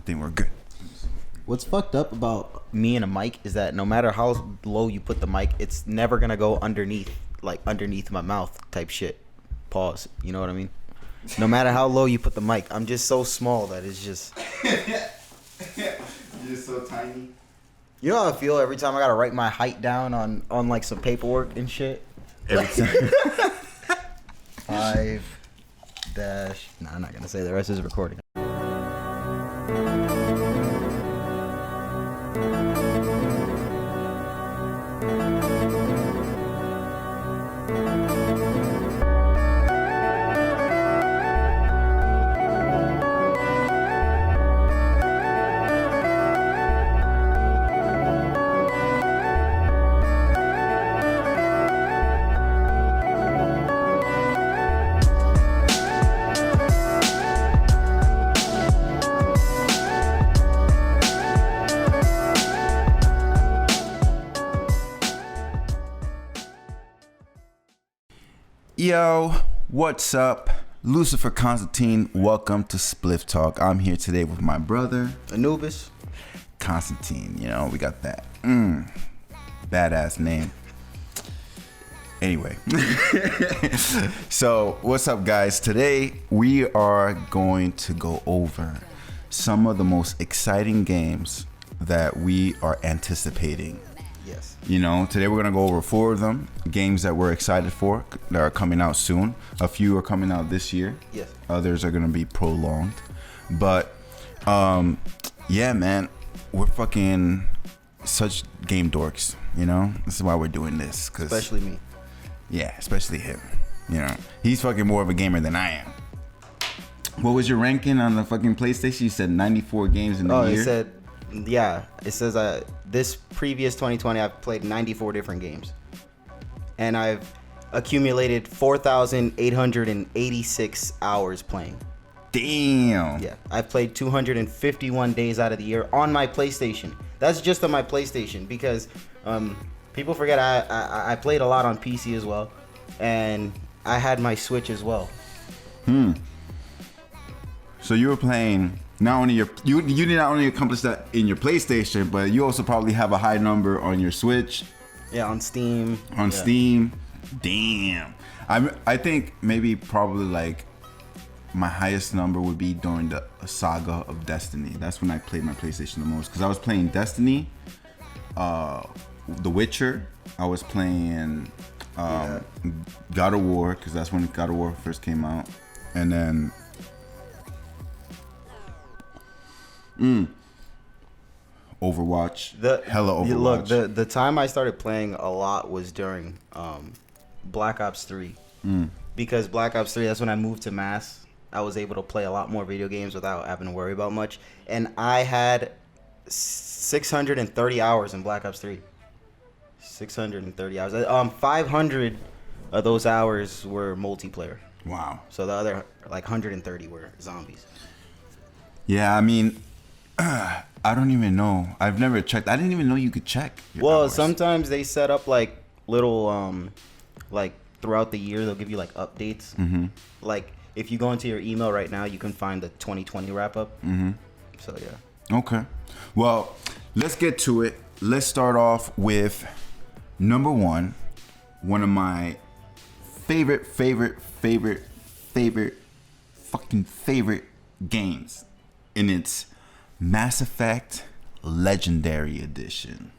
think we're good. What's fucked up about me and a mic is that no matter how low you put the mic, it's never gonna go underneath my mouth type shit. Pause. You know what I mean? No matter how low you put the mic, I'm just so small that it's just. You're so tiny. You know how I feel every time I gotta write my height down on like some paperwork and shit. Every time. 5 dash. Nah, I'm not gonna say the rest is recording. Yo, what's up? Lucifer Constantine, welcome to Spliff Talk. I'm here today with my brother, Anubis. Constantine. You know, we got that badass name. Anyway, so what's up, guys? Today we are going to go over some of the most exciting games that we are anticipating. Yes. You know, today we're going to go over 4 of them, games that we're excited for, that are coming out soon. A few are coming out this year. Yes. Others are going to be prolonged. But, yeah, man, we're fucking such game dorks, you know? This is why we're doing this. Especially me. Yeah, especially him. You know, he's fucking more of a gamer than I am. What was your ranking on the fucking PlayStation? You said 94 games in the year? It says this previous 2020 I've played 94 different games, and I've accumulated 4,886 hours playing. Damn. Yeah, I've played 251 days out of the year on my PlayStation. That's just on my PlayStation because people forget I played a lot on PC as well, and I had my Switch as well. So you were playing not only you did not only accomplish that in your PlayStation, but you also probably have a high number on your Switch. Yeah, on Steam. Steam. Damn. I think maybe probably like my highest number would be during the saga of Destiny. That's when I played my PlayStation the most because I was playing Destiny, The Witcher. I was playing God of War because that's when God of War first came out, and then. Overwatch. Hella Overwatch. Look, the time I started playing a lot was during Black Ops 3. Because Black Ops 3, that's when I moved to Mass. I was able to play a lot more video games without having to worry about much. And I had 630 hours in Black Ops 3. 630 hours. 500 of those hours were multiplayer. Wow. So the other, like 130 were zombies. Yeah, I mean, I don't even know. I've never checked. I didn't even know you could check. Well, hours. sometimes they set up like little, like throughout the year, they'll give you like updates. Mm-hmm. Like if you go into your email right now, you can find the 2020 wrap up. Mm-hmm. So yeah. Okay. Well, let's get to it. Let's start off with number one of my favorite games. And it's Mass Effect Legendary Edition.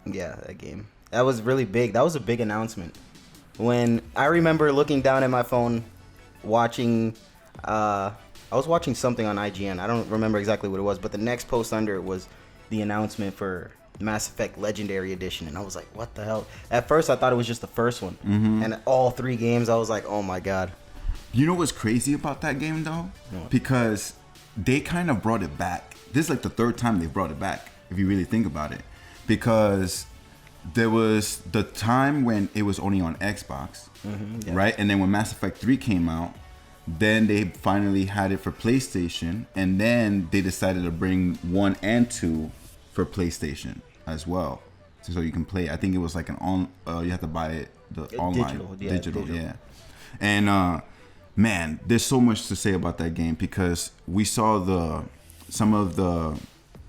Yeah, that game. That was really big. That was a big announcement. When I remember looking down at my phone, watching, I was watching something on IGN. I don't remember exactly what it was, but the next post under it was the announcement for Mass Effect Legendary Edition, and I was like, what the hell? At first, I thought it was just the first one, and all 3 games, I was like, oh my god. You know what's crazy about that game though? What? Because they kind of brought it back. This is like the third time they brought it back, if you really think about it. Because there was the time when it was only on Xbox, Yeah. right? And then when Mass Effect 3 came out, then they finally had it for PlayStation, and then they decided to bring 1 and 2 for PlayStation as well, so you can play. I think it was like you have to buy it online, digital, yeah. And man, there's so much to say about that game because we saw some of the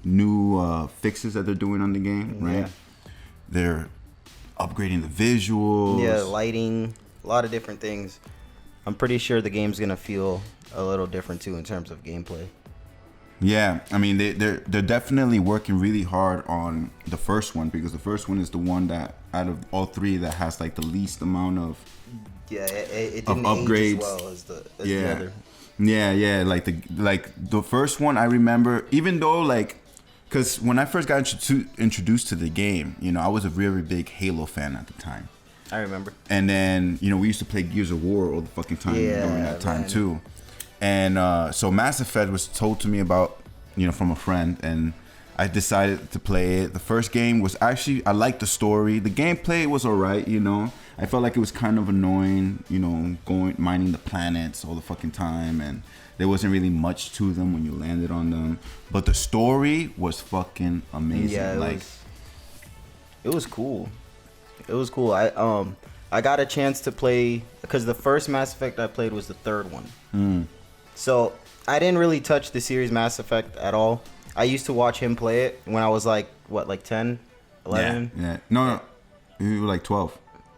new fixes that they're doing on the game, right? Yeah. They're upgrading the visuals. Yeah, lighting, a lot of different things. I'm pretty sure the game's gonna feel a little different too in terms of gameplay. Yeah, I mean they're definitely working really hard on the first one because the first one is the one that out of all three that has like the least amount of It of didn't upgrades. age as well as the other. Yeah, like the first one I remember, even though like, because when I first got introduced to the game, you know, I was a very big Halo fan at the time. I remember. And then, you know, we used to play Gears of War all the fucking time during that time man. too. And so Mass Effect was told to me about, you know, from a friend, and I decided to play it. The first game was actually, I liked the story. The gameplay was alright, you know. I felt like it was kind of annoying, you know, mining the planets all the fucking time, and there wasn't really much to them when you landed on them. But the story was fucking amazing. Yeah, it was cool. It was cool. I got a chance to play because the first Mass Effect I played was the third one. So I didn't really touch the series Mass Effect at all. I used to watch him play it when I was like 10, 11? Yeah. No, you were like 12.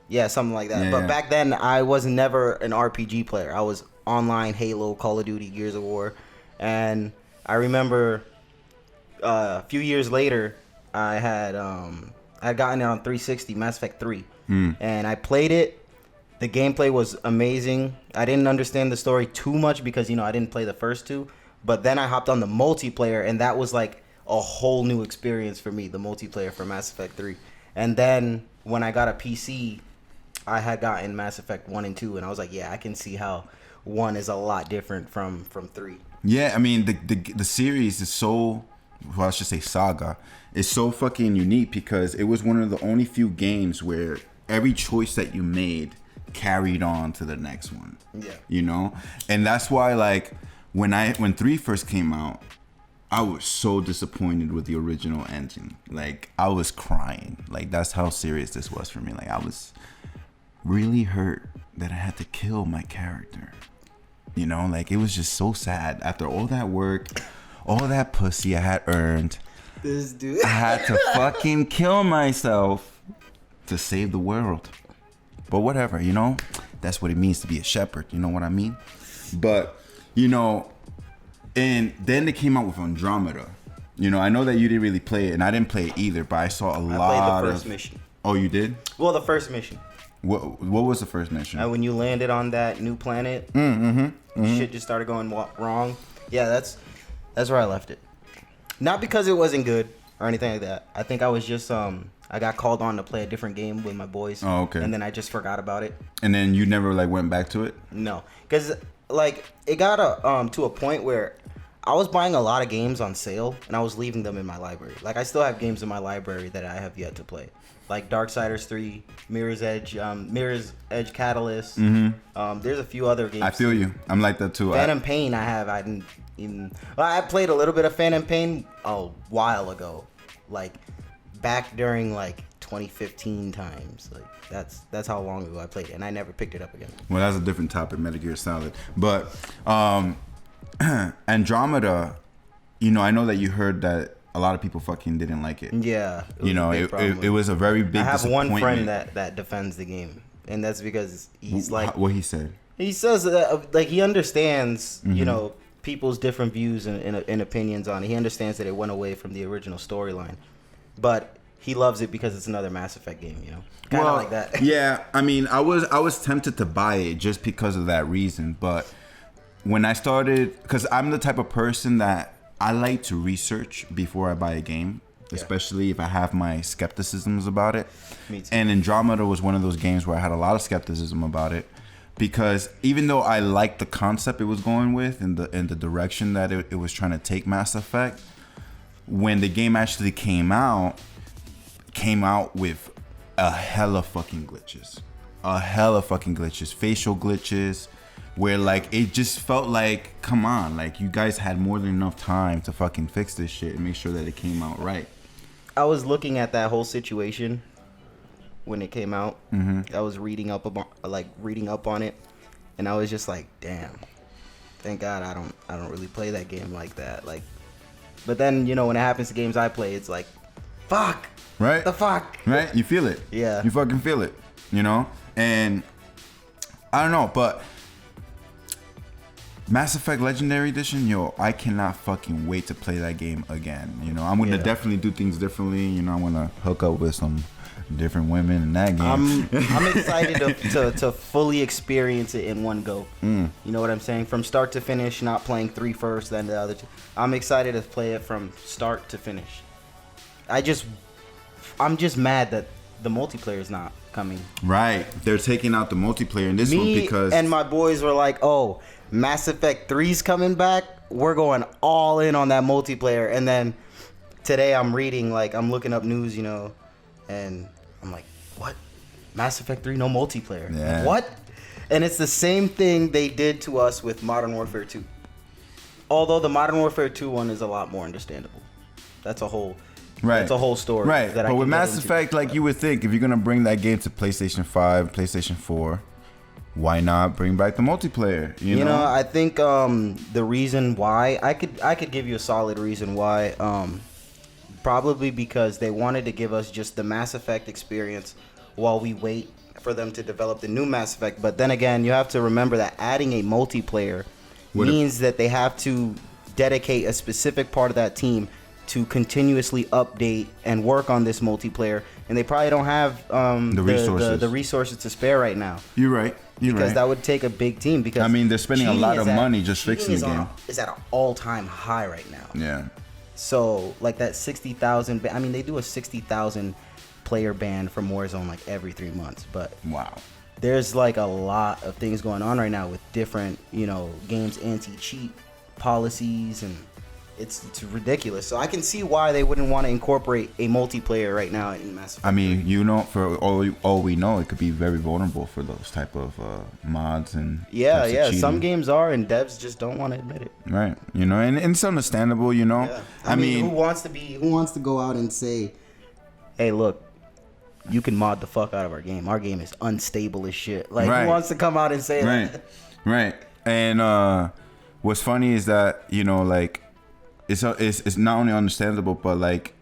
Yeah, something like that. Yeah, But yeah. back then, I was never an RPG player. I was online Halo, Call of Duty, Gears of War. And I remember a few years later, I had gotten it on 360, Mass Effect 3. And I played it. The gameplay was amazing. I didn't understand the story too much because, you know, I didn't play the first two. But then I hopped on the multiplayer, and that was like a whole new experience for me, the multiplayer for Mass Effect 3. And then when I got a PC, I had gotten Mass Effect 1 and 2, and I was like, yeah, I can see how 1 is a lot different from 3. Yeah, I mean the series is so, well, I should say saga, is so fucking unique because it was one of the only few games where every choice that you made carried on to the next one. Yeah. You know? And that's why like when 3 first came out, I was so disappointed with the original engine. Like I was crying. Like that's how serious this was for me. Like I was really hurt that I had to kill my character. You know, like it was just so sad after all that work, all that pussy I had earned. This dude. I had to fucking kill myself to save the world. But whatever, you know, that's what it means to be a shepherd. You know what I mean? But, you know, and then they came out with Andromeda. You know, I know that you didn't really play it, and I didn't play it either, but I saw a lot I played the of... first mission. Oh, you did? Well, the first mission. What was the first mission? When you landed on that new planet, shit just started going wrong. Yeah, that's where I left it. Not because it wasn't good or anything like that. I think I was just I got called on to play a different game with my boys. Oh, okay. And then I just forgot about it. And then you never like went back to it? No, because like it got to a point where I was buying a lot of games on sale and I was leaving them in my library. Like I still have games in my library that I have yet to play, like Darksiders 3, Mirror's Edge Catalyst. There's a few other games. I feel you. I'm like that too. Phantom Pain. I didn't even. Well, I played a little bit of Phantom Pain a while ago, like back during like 2015 times. Like that's how long ago I played it, and I never picked it up again. Well, that's a different topic, Metal Gear Solid. But Andromeda, you know, I know that you heard that a lot of people fucking didn't like it. Yeah, You know, it was a very big I have one disappointment. friend that defends the game, and that's because he's like, what he said. he says that like he understands, you know, people's different views and opinions on it. He understands that it went away from the original storyline, but he loves it because it's another Mass Effect game, you know, kind of like that. Yeah, I mean, I was tempted to buy it just because of that reason, but when I started, because I'm the type of person that I like to research before I buy a game, especially if I have my skepticisms about it. Me too. And Andromeda was one of those games where I had a lot of skepticism about it, because even though I liked the concept it was going with and the direction that it was trying to take Mass Effect, when the game actually came out with a hella fucking glitches, facial glitches, where like it just felt like, come on, like you guys had more than enough time to fucking fix this shit and make sure that it came out right. I was looking at that whole situation when it came out. I was reading up on it, and I was just like, damn, thank God I don't really play that game like that. Like, but then, you know, when it happens to games I play, it's like, fuck, right? The fuck, right? You feel it, yeah. You fucking feel it, you know. And I don't know, but Mass Effect Legendary Edition, yo, I cannot fucking wait to play that game again. You know, I'm gonna definitely do things differently. You know, I'm gonna hook up with some different women in that game. I'm excited to fully experience it in one go. You know what I'm saying? From start to finish, not playing 3 first, then the other 2. I'm excited to play it from start to finish. I'm just mad that the multiplayer is not coming. Right. They're taking out the multiplayer in this one because... and my boys were like, oh, Mass Effect 3's coming back. We're going all in on that multiplayer. And then today I'm reading, like, I'm looking up news, you know, and I'm like, what? Mass Effect 3, no multiplayer. Yeah. What? And it's the same thing they did to us with Modern Warfare 2. Although the Modern Warfare 2 one is a lot more understandable. That's a whole... Right. It's a whole story. Right. That But with Mass Effect, like you would think, if you're gonna bring that game to PlayStation 5, PlayStation 4, why not bring back the multiplayer? You know, I think the reason why I could give you a solid reason why. Probably because they wanted to give us just the Mass Effect experience while we wait for them to develop the new Mass Effect. But then again, you have to remember that adding a multiplayer means that they have to dedicate a specific part of that team to continuously update and work on this multiplayer, and they probably don't have the resources to spare right now. You're right. Because that would take a big team. Because I mean, they're spending a lot of money just fixing the game. Is at an all-time high right now. Yeah. So like that 60,000. I mean, they do a 60,000 player ban from Warzone like every 3 months. But wow, there's like a lot of things going on right now with different, you know, games anti-cheat policies, and it's ridiculous. So I can see why they wouldn't want to incorporate a multiplayer right now in Mass Effect. I mean, you know, for all we know, it could be very vulnerable for those type of mods and yeah. Some games are, and devs just don't want to admit it. Right. You know, and it's understandable. You know, yeah. I mean, who wants to go out and say, "Hey, look, you can mod the fuck out of our game. Our game is unstable as shit." Like, who wants to come out and say that? Right. And what's funny is that, you know, like, it's not only understandable, but like,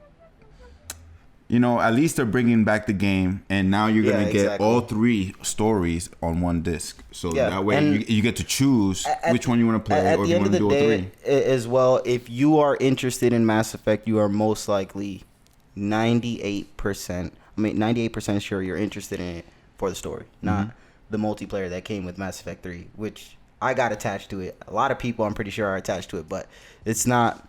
you know, at least they're bringing back the game, and now you're gonna get all 3 stories on one disc. So that way you get to choose which one you want to play, or if you want to do all 3. As well, if you are interested in Mass Effect, you are most likely 98% sure you're interested in it for the story, not the multiplayer that came with Mass Effect 3, which I got attached to it. A lot of people, I'm pretty sure, are attached to it, but it's not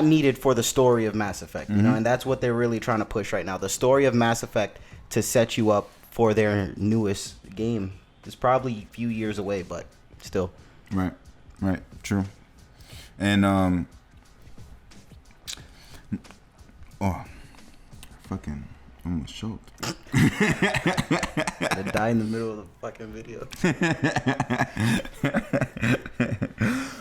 needed for the story of Mass Effect, you know, and that's what they're really trying to push right now. The story of Mass Effect to set you up for their newest game is probably a few years away, but still. Right, true. And fucking almost choked. I die in the middle of the fucking video.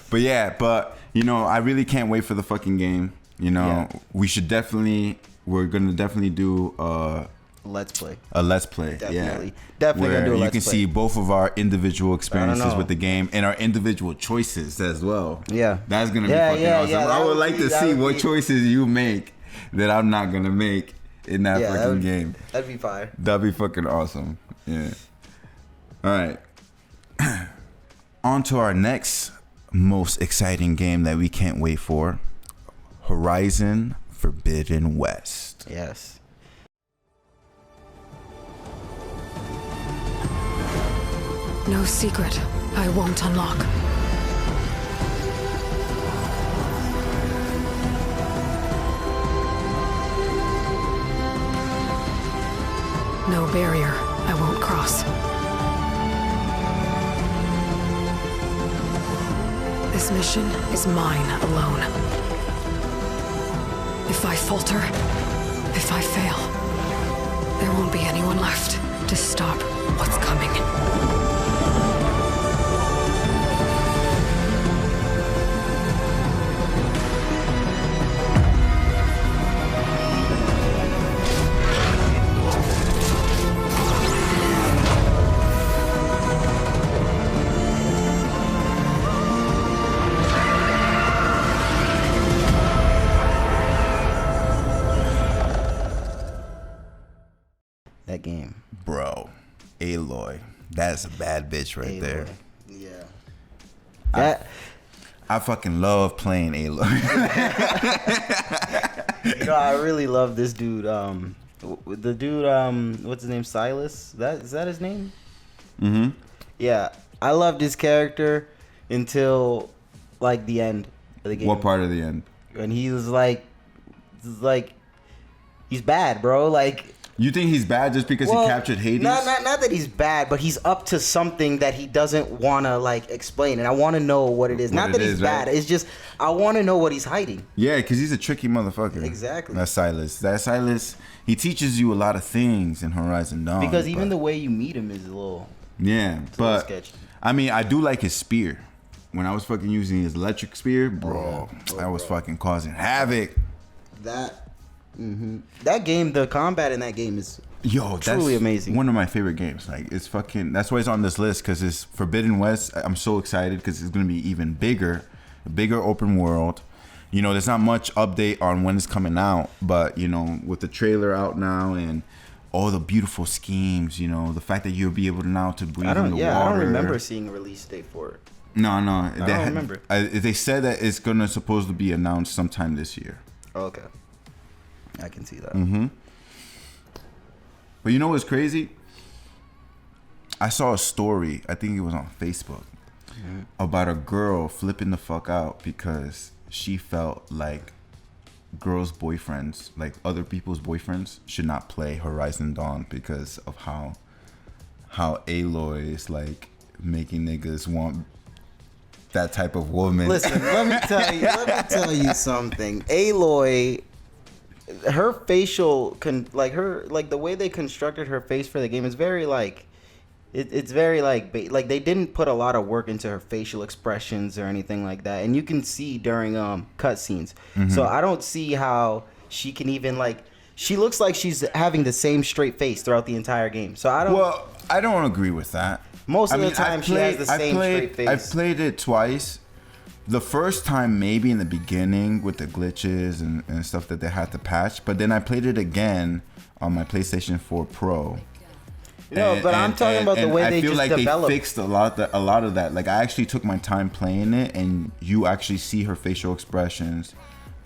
But you know, I really can't wait for the fucking game. You know, we're gonna definitely do Let's play. A Let's Play. Definitely. Yeah. Definitely where gonna do a you Let's can Play. see both of our individual experiences with the game and our individual choices as well. Yeah. That's gonna be fucking awesome. Yeah, I would like to see what choices you make that I'm not gonna make in that fucking game. That'd be fire. That'd be fucking awesome. Yeah. All right. On to our next most exciting game that we can't wait for. Horizon Forbidden West. Yes. No secret I won't unlock. No barrier I won't cross. This mission is mine alone. If I falter, if I fail, there won't be anyone left to stop what's coming. That game. Bro, Aloy. That's a bad bitch right there. Yeah. That I fucking love playing Aloy. I really love this dude. The dude, what's his name? Silas? Is that his name? Mm-hmm. Yeah. I loved his character until like the end of the game. What part of the end? And he was like he's bad, bro. Like, You think he's bad just because he captured Hades? Not that he's bad, but he's up to something that he doesn't want to like explain, and I want to know what it is. Not that he's bad. It's just I want to know what he's hiding. Yeah, because he's a tricky motherfucker. Exactly. That's Silas. He teaches you a lot of things in Horizon Dawn. Because even the way you meet him is a little sketchy. I mean, I do like his spear. When I was fucking using his electric spear, bro, I was fucking causing havoc. That game, the combat in that game is truly amazing. One of my favorite games. Like, it's fucking. That's why it's on this list, because it's Forbidden West. I'm so excited because it's gonna be even bigger, a bigger open world. You know, there's not much update on when it's coming out, but you know, with the trailer out now and all the beautiful schemes, you know, the fact that you'll be able to now to breathe in the water. I don't remember seeing a release date for it. No. I don't remember. They said that it's gonna supposed to be announced sometime this year. Oh, okay. I can see that. Mm-hmm. But you know what's crazy? I saw a story, I think it was on Facebook, about a girl flipping the fuck out because she felt like girls' boyfriends, like other people's boyfriends, should not play Horizon Dawn because of how Aloy is like making niggas want that type of woman. Listen, let me tell you something. Aloy, her facial the way they constructed her face for the game is very like it's very like they didn't put a lot of work into her facial expressions or anything like that, and you can see during cutscenes. So I don't see how she can even like. She looks like she's having the same straight face throughout the entire game. So I don't. Well, I don't agree with that. Most of the time, she has the same straight face. I've played it twice. The first time, maybe in the beginning with the glitches and stuff that they had to patch, but then I played it again on my PlayStation 4 Pro. No, but I'm talking about the way they just developed. I feel like they fixed a lot of that. Like, I actually took my time playing it, and you actually see her facial expressions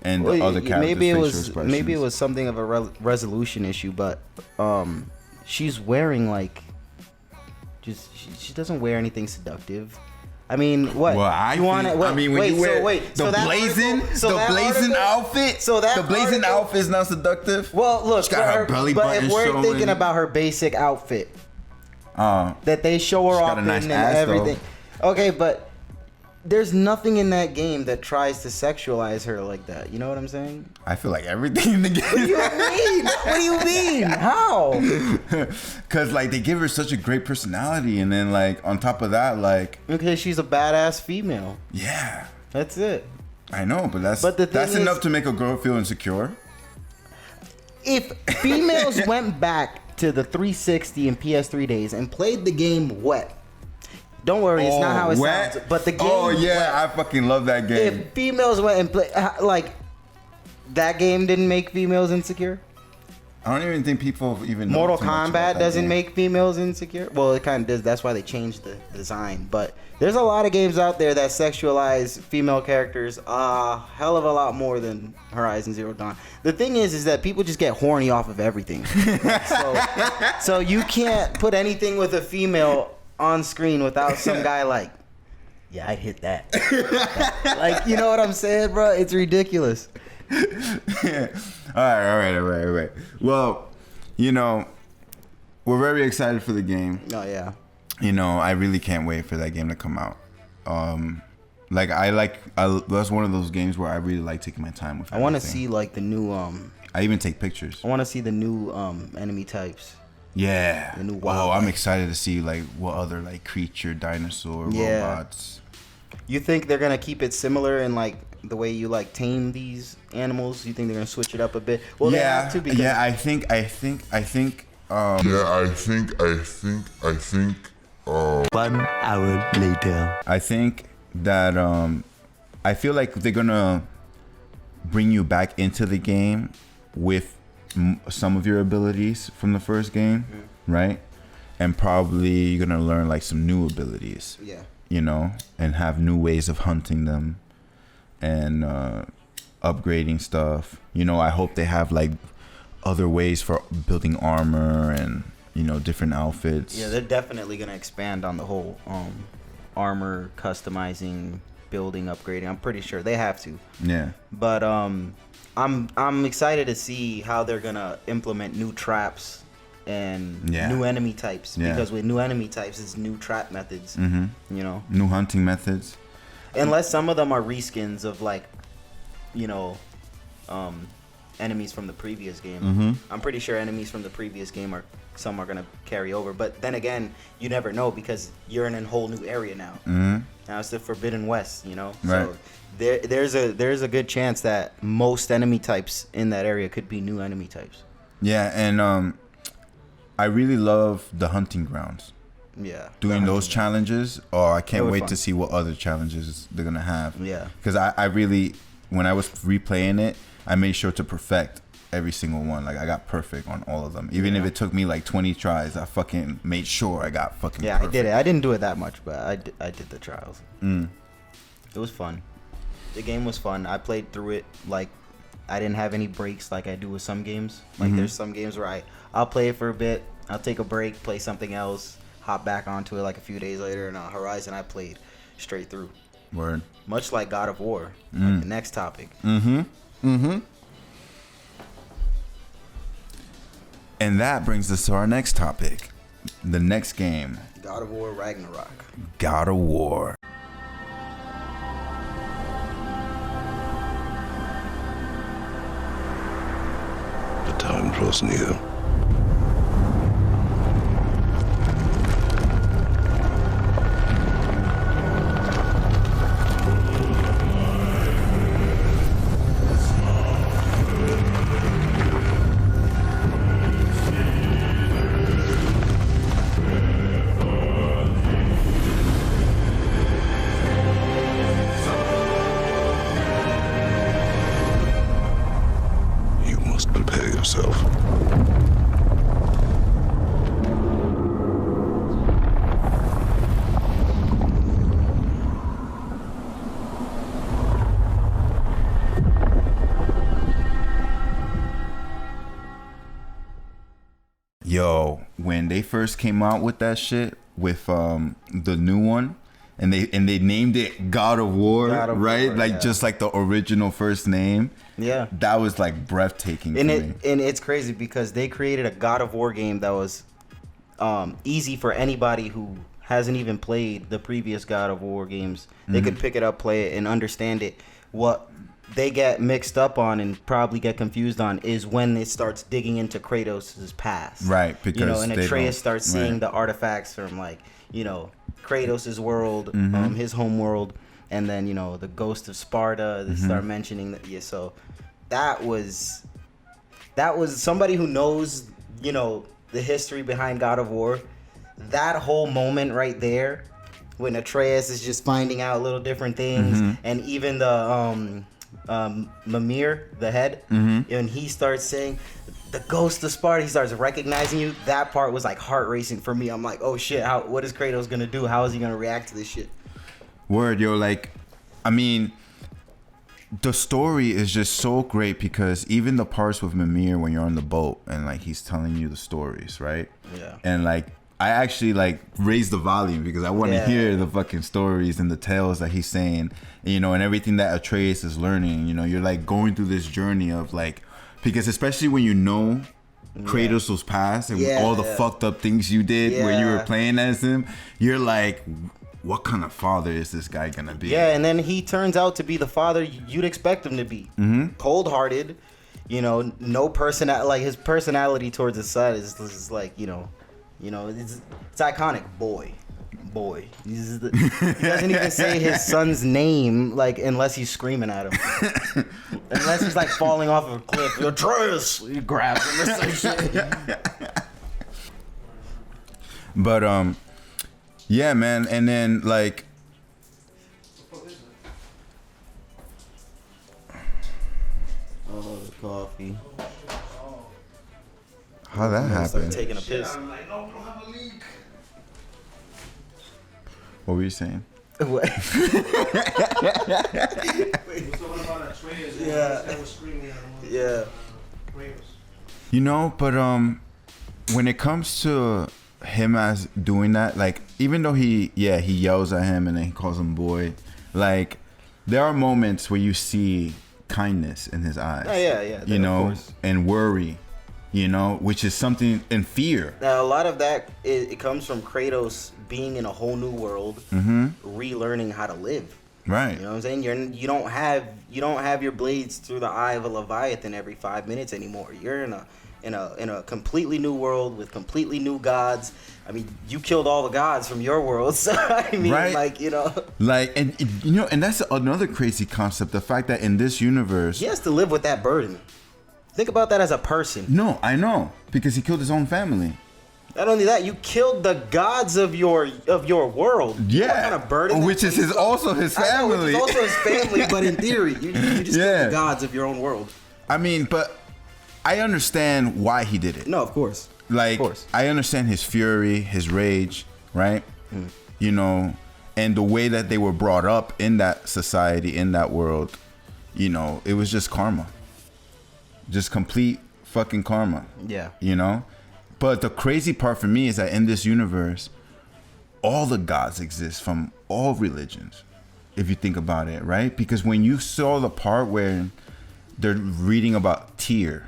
and the other characters' facial expressions. Maybe it was something of a resolution issue, but she's wearing like she doesn't wear anything seductive. I mean, what? Well, when you wear the blazing outfit. So that the blazing outfit is not seductive. Well, look, she got her belly button if we're showing. thinking about her basic outfit, that they show her off nice in ass, and everything. Though. Okay, but there's nothing in that game that tries to sexualize her like that. You know what I'm saying? I feel like everything in the game. What do you mean? What do you mean? How? Because like they give her such a great personality, and then like on top of that, like because she's a badass female. Yeah, that's it. I know, but that's enough to make a girl feel insecure. If females went back to the 360 and PS3 days and played the game wet. Don't worry, it's not how it sounds. But the game. Oh yeah, I fucking love that game. If females went and play like that game didn't make females insecure. I don't even think people even know Mortal too much Kombat about that doesn't game. make females insecure. Well, it kind of does. That's why they changed the design. But there's a lot of games out there that sexualize female characters a hell of a lot more than Horizon Zero Dawn. The thing is that people just get horny off of everything. so you can't put anything with a female on screen without some guy like, yeah, I'd hit that. Like, you know what I'm saying, bro? It's ridiculous. All right. Well, you know, we're very excited for the game. Oh yeah. You know, I really can't wait for that game to come out. Like that's one of those games where I really like taking my time with. I want to everything. see like the new I even take pictures. I want to see the new enemy types. Yeah. The new I'm wildlife. excited to see like what other like creature, dinosaur, Yeah. robots. You think they're gonna keep it similar in like the way you like tame these animals? You think they're gonna switch it up a bit? Well, they have to because yeah. I think. One hour later. I think that I feel like they're gonna bring you back into the game with some of your abilities from the first game, right? And probably you're gonna learn like some new abilities. Yeah. You know, and have new ways of hunting them and upgrading stuff. You know, I hope they have like other ways for building armor and, you know, different outfits. Yeah, they're definitely gonna expand on the whole armor customizing, building, upgrading. I'm pretty sure they have to. Yeah. But I'm excited to see how they're gonna implement new traps and new enemy types. Yeah. Because with new enemy types, it's new trap methods. Mm-hmm. You know, New hunting methods. unless some of them are reskins of like, you know, enemies from the previous game. Mm-hmm. I'm pretty sure enemies from the previous game are gonna carry over. But then again, you never know because you're in a whole new area now. Mm-hmm. Now it's the Forbidden West, you know. Right. So there's a good chance that most enemy types in that area could be new enemy types. Yeah, and I really love the hunting grounds. Yeah. Doing those challenges. Oh, I can't were wait fun. to see what other challenges they're gonna have. Yeah. Because I really, when I was replaying it, I made sure to perfect every single one. Like I got perfect on all of them. Even if it took me like 20 tries, I fucking made sure I got fucking Yeah, perfect. I did it. I didn't do it that much, but I did the trials. Mm. It was fun. The game was fun. I played through it like I didn't have any breaks like I do with some games. Like there's some games where I'll play it for a bit, I'll take a break, play something else, hop back onto it like a few days later. And Horizon I played straight through. Word. Much like God of War. Like the next topic. Mm-hmm. Mm-hmm. And that brings us to our next topic. The next game. God of War Ragnarok. God of War. The time draws near. You must prepare yourself. Yo, when they first came out with that shit with the new one, and they named it God of War, God of right? War, like yeah. just like the original first name. Yeah. That was like breathtaking And to it me. and it's crazy because they created a God of War game that was easy for anybody who hasn't even played the previous God of War games. They could pick it up, play it, and understand it. What they get mixed up on and probably get confused on is when it starts digging into Kratos' past. Right, you know, because and they don't- Atreus starts seeing right. the artifacts from like, you know, Kratos' world, Mm-hmm. his home world, and then, you know, the ghost of Sparta. They Mm-hmm. start mentioning that. Yeah, so that was somebody who knows, you know, the history behind God of War. That whole moment right there, when Atreus is just finding out little different things, Mm-hmm. and even the Mimir, the head, and he starts saying, "The ghost of Sparta." He starts recognizing you. That part was like heart racing for me. I'm like, oh shit, what is Kratos gonna do? How is he gonna react to this shit? Word, yo, like, I mean, the story is just so great because even the parts with Mimir when you're on the boat and like he's telling you the stories, right? Yeah. And like I actually like raised the volume because I want to Yeah. hear the fucking stories and the tales that he's saying, you know, and everything that Atreus is learning. You know, you're like going through this journey of like, because especially when you know Kratos' past and Yeah, all the yeah. fucked up things you did when you were Yeah. playing as him, you're like, what kind of father is this guy gonna be? Yeah, and then he turns out to be the father you'd expect him to be. Cold-hearted, you know, no like his personality towards his son is like, you know, it's iconic. Boy. He doesn't even say his son's name, like, unless he's screaming at him. Unless he's like falling off of a cliff. Atreus! He grabs him or some shit. But yeah, man, and then like Oh, coffee. how that Start happened? taking a piss. What were you saying? What? Yeah. You know, but when it comes to him as doing that, like, even though he yells at him and then he calls him boy, like, there are moments where you see kindness in his eyes. Oh, yeah, You of know, course. and worry, you know, which is something, and fear. Now, a lot of that, it comes from Kratos being in a whole new world, relearning how to live. Right. You know what I'm saying? You don't have your blades through the eye of a Leviathan every 5 minutes anymore. You're in a completely new world with completely new gods. I mean, you killed all the gods from your world, so I mean, Right. like, you know, Like, and you know, and that's another crazy concept. The fact that in this universe, he has to live with that burden. Think about that as a person. no, I know, because he killed his own family. Not only that, you killed the gods of your world. Yeah, What kind of burden? which is also his I know, family. which is also his family, but in theory, you just Yeah. killed the gods of your own world. I mean, but I understand why he did it. No, of course. Like, Of course. I understand his fury, his rage, right? You know, and the way that they were brought up in that society, in that world, you know, it was just karma. Just complete fucking karma. Yeah. You know? But the crazy part for me is that in this universe, all the gods exist from all religions, if you think about it, right? Because when you saw the part where they're reading about Tyr,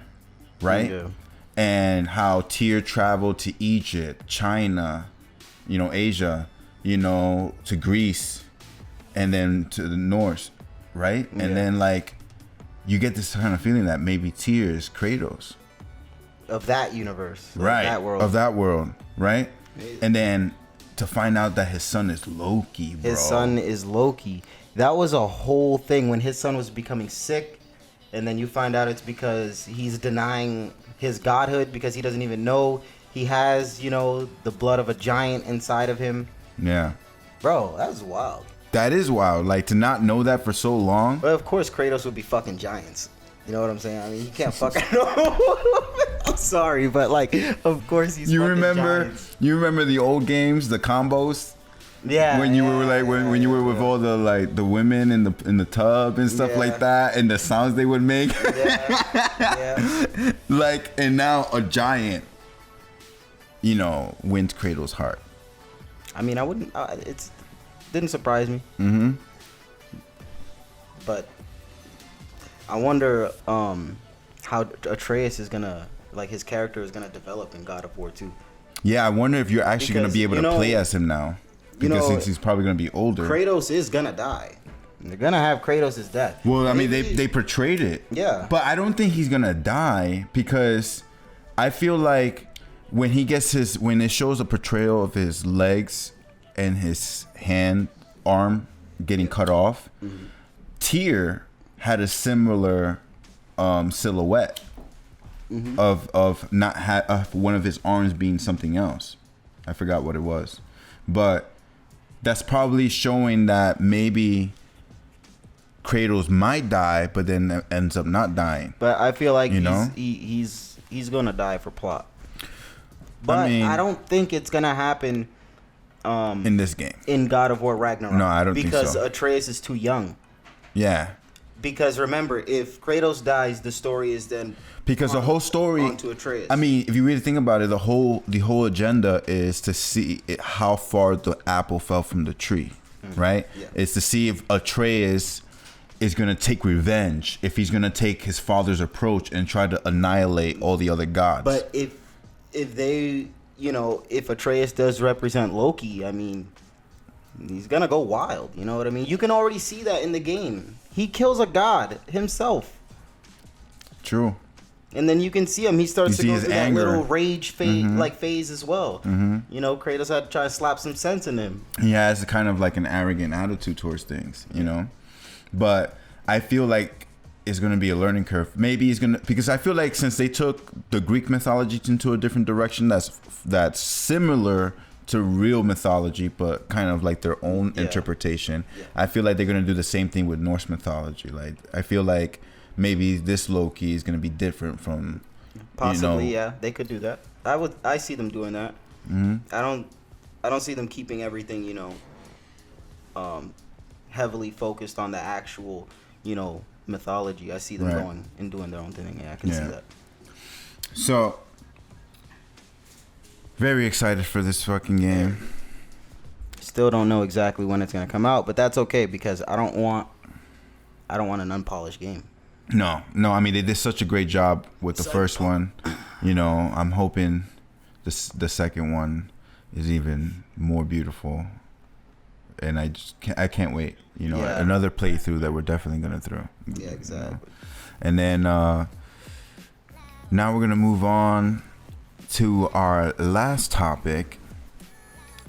right? Yeah. And how Tyr traveled to Egypt, China, you know, Asia, you know, to Greece, and then to the North, right? And Yeah. then, like, you get this kind of feeling that maybe Tyr is Kratos. Of that universe. Right. Of that world. right? And then to find out that his son is Loki, bro. His son is Loki. That was a whole thing when his son was becoming sick, and then you find out it's because he's denying his godhood because he doesn't even know he has, you know, the blood of a giant inside of him. Yeah. Bro, that was wild. That is wild. Like, to not know that for so long. But of course, Kratos would be fucking giants. You know what I'm saying? I mean, you can't fucking know. I'm sorry, but like, of course he's. You fucking remember? giants. You remember the old games, the combos? Yeah. When you were like when you were with all the like the women in the tub and stuff Yeah. like that, and the sounds they would make. Yeah. Like, and now a giant, you know, wins Kratos' heart. I mean, I wouldn't. It's didn't surprise me. Mm-hmm. But I wonder how Atreus is gonna, like, his character is gonna develop in God of War 2. Yeah, I wonder if you're actually gonna Because, be able you to know- play as him now, you because know, since he's probably gonna be older. Kratos is gonna die. They're gonna have Kratos' death. Well, I mean, Maybe- they portrayed it. Yeah. But I don't think he's gonna die, because I feel like when it shows a portrayal of his legs and his arm getting cut off, Tyr had a similar silhouette of not of one of his arms being something else. I forgot what it was, but that's probably showing that maybe Kratos might die, but then ends up not dying. But I feel like You know? he's gonna die for plot. But I, mean- don't think it's gonna happen In this game, in God of War Ragnarok. No, I don't think because so. Atreus is too young. yeah, Because remember, if Kratos dies, the story is then because the whole story. onto Atreus. I mean, if you really think about it, the whole agenda is to see how far the apple fell from the tree, right? Yeah. It's to see if Atreus is gonna take revenge, if he's gonna take his father's approach and try to annihilate all the other gods. But if they, you know, if Atreus does represent Loki, I mean, he's gonna go wild. You know what I mean? You can already see that in the game. He kills a god himself. True. And then you can see him. He starts to You see go his through anger. that little rage phase as well. You know, Kratos had to try to slap some sense in him. He has kind of like an arrogant attitude towards things, you know. But I feel like it's going to be a learning curve. Maybe he's going to, because I feel like since they took the Greek mythology into a different direction, that's similar to real mythology, but kind of like their own interpretation. Yeah. I feel like they're going to do the same thing with Norse mythology. Like, I feel like maybe this Loki is going to be different from, possibly, yeah, they could do that. I see them doing that. I don't see them keeping everything, you know, heavily focused on the actual, you know, mythology. I see them going and doing their own thing. Yeah, I can see that. So, very excited for this fucking game. Still don't know exactly when it's gonna come out, but that's okay because I don't want an unpolished game. No. I mean, they did such a great job with the first one. You know, I'm hoping the second one is even more beautiful. And I can't wait. You know, another playthrough that we're definitely gonna throw. Yeah, exactly. You know? And then now we're gonna move on to our last topic,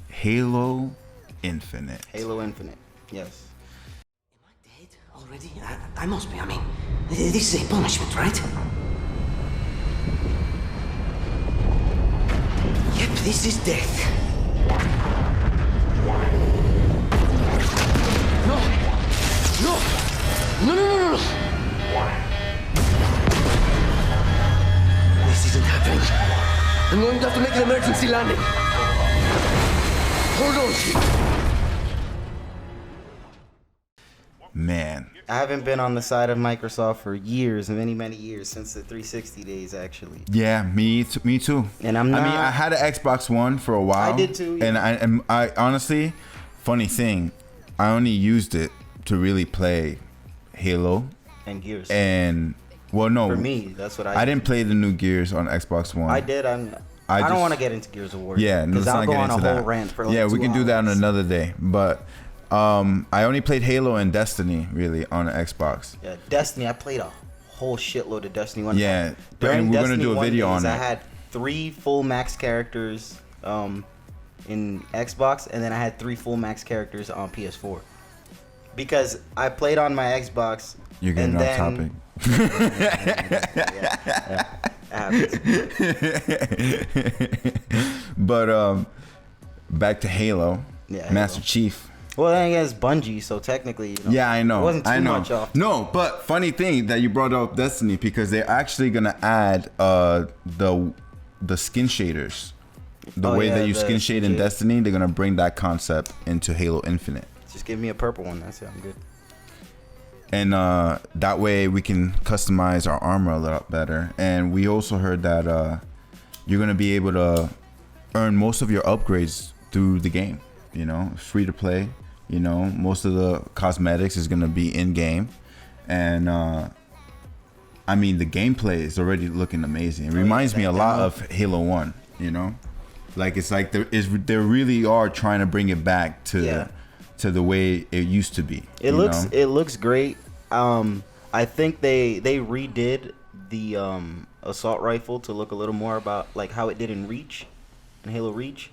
Halo Infinite. Halo Infinite, yes. Am I dead already? I must be. I mean, this is a punishment, right? Yep, this is death. No. This isn't happening. I'm going to have to make an emergency landing. Hold on. Man. I haven't been on the side of Microsoft for years, many years, since the 360 days, actually. Yeah, me too. And I'm not. I mean, I had an Xbox One for a while. I did too. Yeah. And I honestly, funny thing, I only used it to really play Halo And Gears. and well, no, For me, that's what I didn't play the new Gears on Xbox One. I did. I just- don't want to get into Gears of War. Yeah, because let's I'll not go get on into a whole that. rant for like yeah, we 2 can do that on hours. another day. But I only played Halo and Destiny really on the Xbox. Yeah, Destiny. I played a whole shitload of Destiny 1. Yeah, During and we're gonna Destiny do a 1 video days, on I that. had 3 full max characters in Xbox, and then I had 3 full max characters on PS4. Because I played on my Xbox. You're getting and off topic. But back to Halo. Yeah, Master Halo. Chief. Well, then again, it's Bungie, so technically, you know, Yeah, I know. It wasn't too I know. much off. No, but funny thing that you brought up Destiny because they're actually gonna add the skin shaders. The Oh, way yeah, that you the skin shade in shade. Destiny, they're gonna bring that concept into Halo Infinite. Just give me a purple one. That's it. I'm good. And that way we can customize our armor a lot better. And we also heard that you're gonna be able to earn most of your upgrades through the game. You know, free to play. You know, most of the cosmetics is gonna be in game, and I mean the gameplay is already looking amazing. It reminds me a lot of Halo 1. You know, like it's like they really are trying to bring it back to the way it used to be. It looks great. I think they redid the assault rifle to look a little more about like how it did in Halo Reach.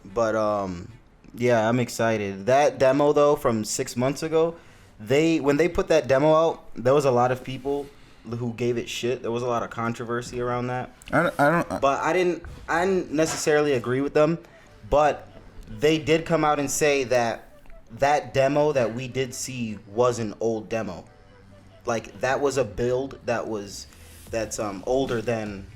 But yeah, I'm excited. That demo though from 6 months ago, when they put that demo out, there was a lot of people who gave it shit. There was a lot of controversy around that. But I didn't necessarily agree with them. But they did come out and say that demo that we did see was an old demo. Like that was a build that's older than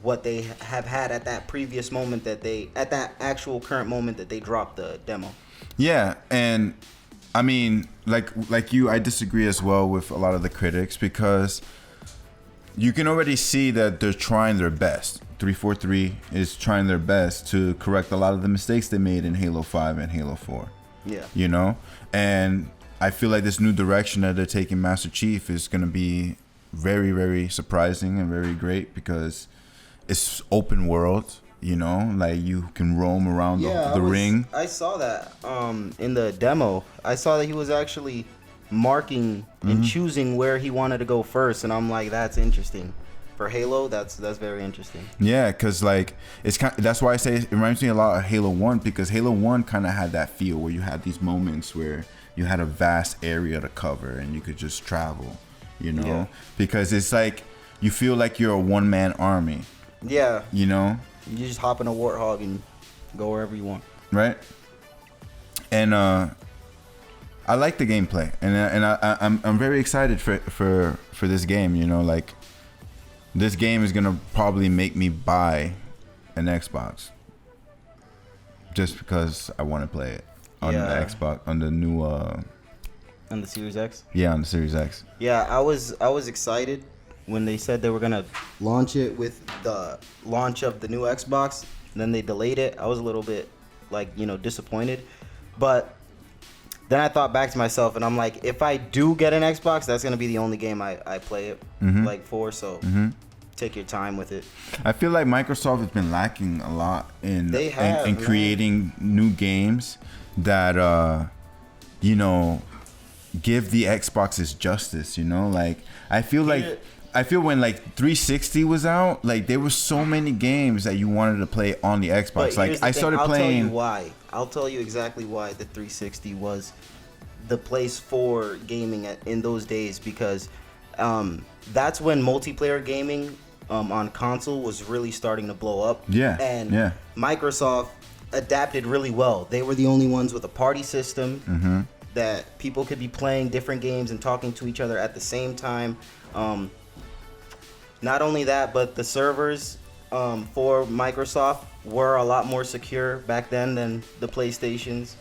what they have had at that previous moment at that actual current moment that they dropped the demo. Yeah, and I mean, like you, I disagree as well with a lot of the critics because you can already see that they're trying their best. 343 is trying their best to correct a lot of the mistakes they made in Halo 5 and Halo 4. Yeah. You know? And I feel like this new direction that they're taking Master Chief is going to be very, very surprising and very great because it's open world. You know, like you can roam around the ring. I saw that in the demo. I saw that he was actually marking and choosing where he wanted to go first, and I'm like, that's interesting. For Halo, that's very interesting. Yeah, because like that's why I say it reminds me a lot of Halo 1, because Halo 1 kind of had that feel where you had these moments where you had a vast area to cover and you could just travel, you know? Yeah. Because it's like you feel like you're a one-man army. Yeah. You know? You just hop in a Warthog and go wherever you want. Right? And I like the gameplay, and I'm very excited for this game. You know, like this game is gonna probably make me buy an Xbox just because I want to play it on the Xbox, on the new On the Series X. Yeah, on the Series X. Yeah, I was excited when they said they were gonna launch it with the launch of the new Xbox, and then they delayed it. I was a little bit disappointed, but then I thought back to myself, and I'm like, if I do get an Xbox, that's gonna be the only game I play it for. So take your time with it. I feel like Microsoft has been lacking a lot in in creating new games that give the Xbox its justice. You know, like I feel when like 360 was out, like there were so many games that you wanted to play on the Xbox. But Like I started playing. I'll tell you why. I'll tell you exactly why the 360 was the place for gaming in those days, because that's when multiplayer gaming on console was really starting to blow up. Yeah. And Microsoft adapted really well. They were the only ones with a party system that people could be playing different games and talking to each other at the same time. Not only that, but the servers for Microsoft were a lot more secure back then than the PlayStations.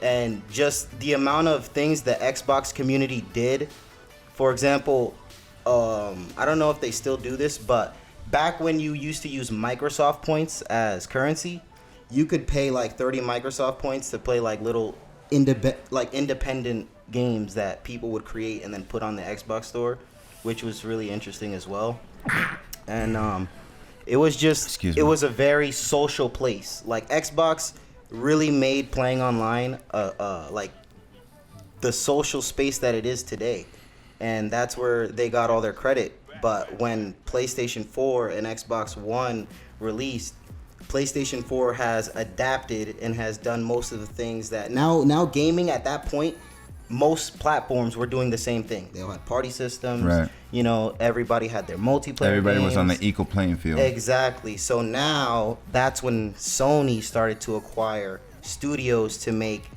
And just the amount of things the Xbox community did. For example, I don't know if they still do this, but back when you used to use Microsoft points as currency, you could pay like 30 Microsoft points to play like little independent games that people would create and then put on the Xbox store, which was really interesting as well. And it was just it was a very social place. Like Xbox really made playing online like the social space that it is today, and that's where they got all their credit. But when PlayStation 4 and Xbox One released, PlayStation 4 has adapted and has done most of the things that now gaming at that point, most platforms were doing the same thing. They all had party systems. Right. You know, everybody had their multiplayer Everybody games. was on the equal playing field. Exactly. So now that's when Sony started to acquire studios to make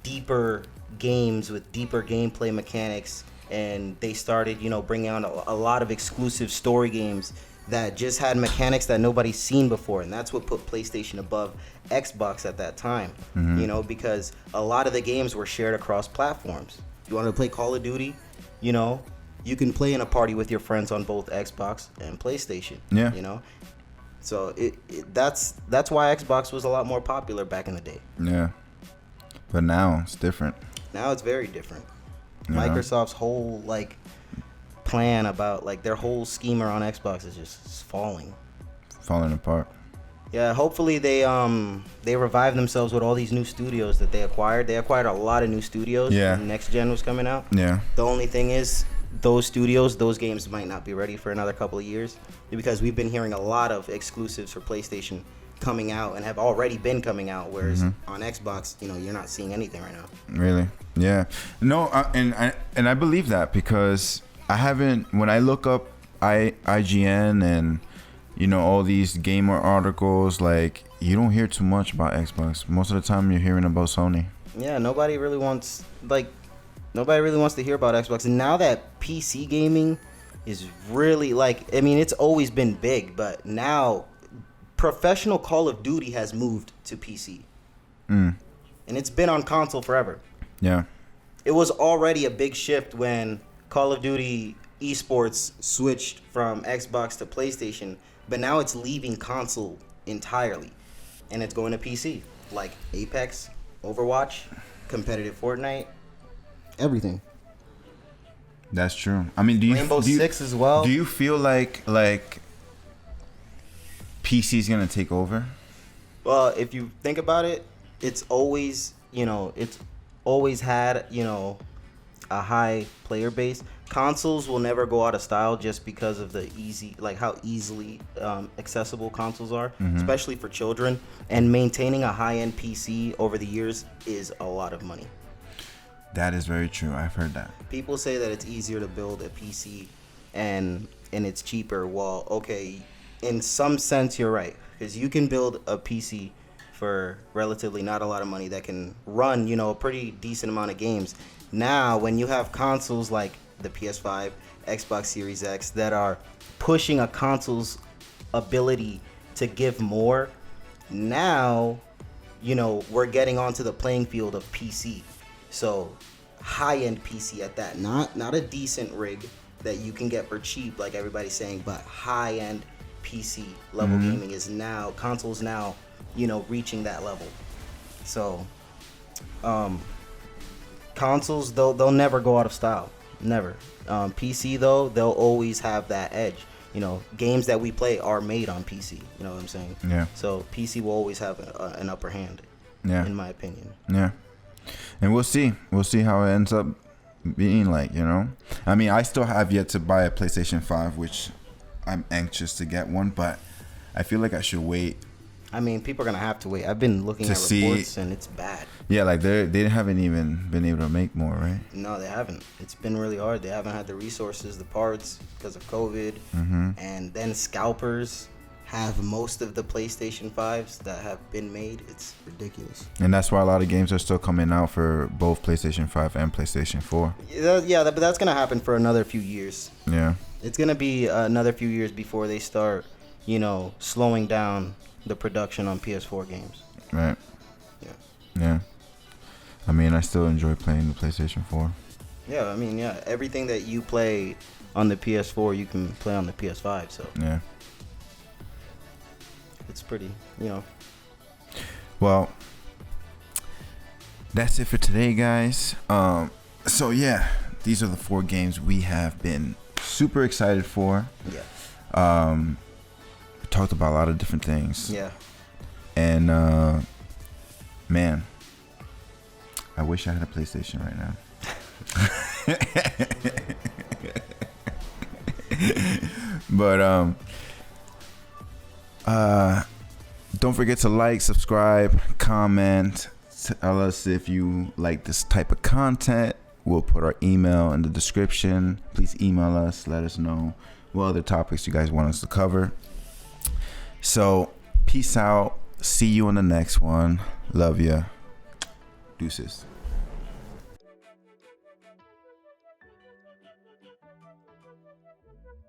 deeper games with deeper gameplay mechanics, and they started, bringing out a lot of exclusive story games that just had mechanics that nobody's seen before, and that's what put PlayStation above Xbox at that time. Because a lot of the games were shared across platforms. You want to play Call of Duty, you can play in a party with your friends on both Xbox and PlayStation. Yeah. So that's why Xbox was a lot more popular back in the day. Yeah. But now it's different. Now it's very different. Yeah. Microsoft's whole plan about their whole schema on Xbox is just falling apart. Yeah, hopefully they revive themselves with all these new studios that they acquired. They acquired a lot of new studios. Yeah. When next gen was coming out. Yeah. The only thing is, those games might not be ready for another couple of years, because we've been hearing a lot of exclusives for PlayStation coming out and have already been coming out, whereas on Xbox, you're not seeing anything right now. Really? Yeah. No, and I believe that, because I haven't, when I look up IGN and all these gamer articles, you don't hear too much about Xbox. Most of the time you're hearing about Sony. Yeah, nobody really wants to hear about Xbox. And now that PC gaming is really it's always been big, but now professional Call of Duty has moved to PC. And it's been on console forever. Yeah. It was already a big shift when Call of Duty esports switched from Xbox to PlayStation, but now it's leaving console entirely and it's going to PC, like Apex, Overwatch, competitive Fortnite, everything. That's true. I mean, Rainbow Six as well. Do you feel like PC's gonna take over. Well, if you think about it, it's always, it's always had, a high player base. Consoles will never go out of style just because of the how easily accessible consoles are, especially for children. And maintaining a high-end PC over the years is a lot of money. That is very true. I've heard that. People say that it's easier to build a PC and it's cheaper. Well, okay, in some sense you're right, because you can build a PC for relatively not a lot of money that can run, a pretty decent amount of games. Now, when you have consoles like the PS5, Xbox Series X that are pushing a console's ability to give more, now, we're getting onto the playing field of PC. So, high-end PC at that, not a decent rig that you can get for cheap like everybody's saying, but high-end PC level gaming is now, consoles now, reaching that level. So, consoles, they'll never go out of style, never. PC though, they'll always have that edge. Games that we play are made on PC. You know what I'm saying? Yeah. So PC will always have an upper hand. Yeah. In my opinion. Yeah. And we'll see how it ends up being like. I mean, I still have yet to buy a PlayStation 5, which I'm anxious to get one, but I feel like I should wait. I mean, people are gonna have to wait. I've been looking at reports, and it's bad. Yeah, like they haven't even been able to make more, right? No, they haven't. It's been really hard. They haven't had the resources, the parts, because of COVID, and then scalpers have most of the PlayStation 5s that have been made. It's ridiculous. And that's why a lot of games are still coming out for both PlayStation 5 and PlayStation 4. Yeah, but that's gonna happen for another few years. Yeah. It's gonna be another few years before they start, slowing down the production on PS4 games. Right. Yeah. Yeah. I mean, I still enjoy playing the PlayStation 4. Yeah, I mean, yeah, everything that you play on the PS4, you can play on the PS5. So yeah, it's pretty, Well, that's it for today, guys. So yeah, these are the 4 games we have been super excited for. Yeah. We talked about a lot of different things. Yeah. And man, I wish I had a PlayStation right now. But don't forget to like, subscribe, comment, tell us if you like this type of content. We'll put our email in the description. Please email us, let us know what other topics you guys want us to cover. So peace out, see you on the next one. Love ya. Deuces.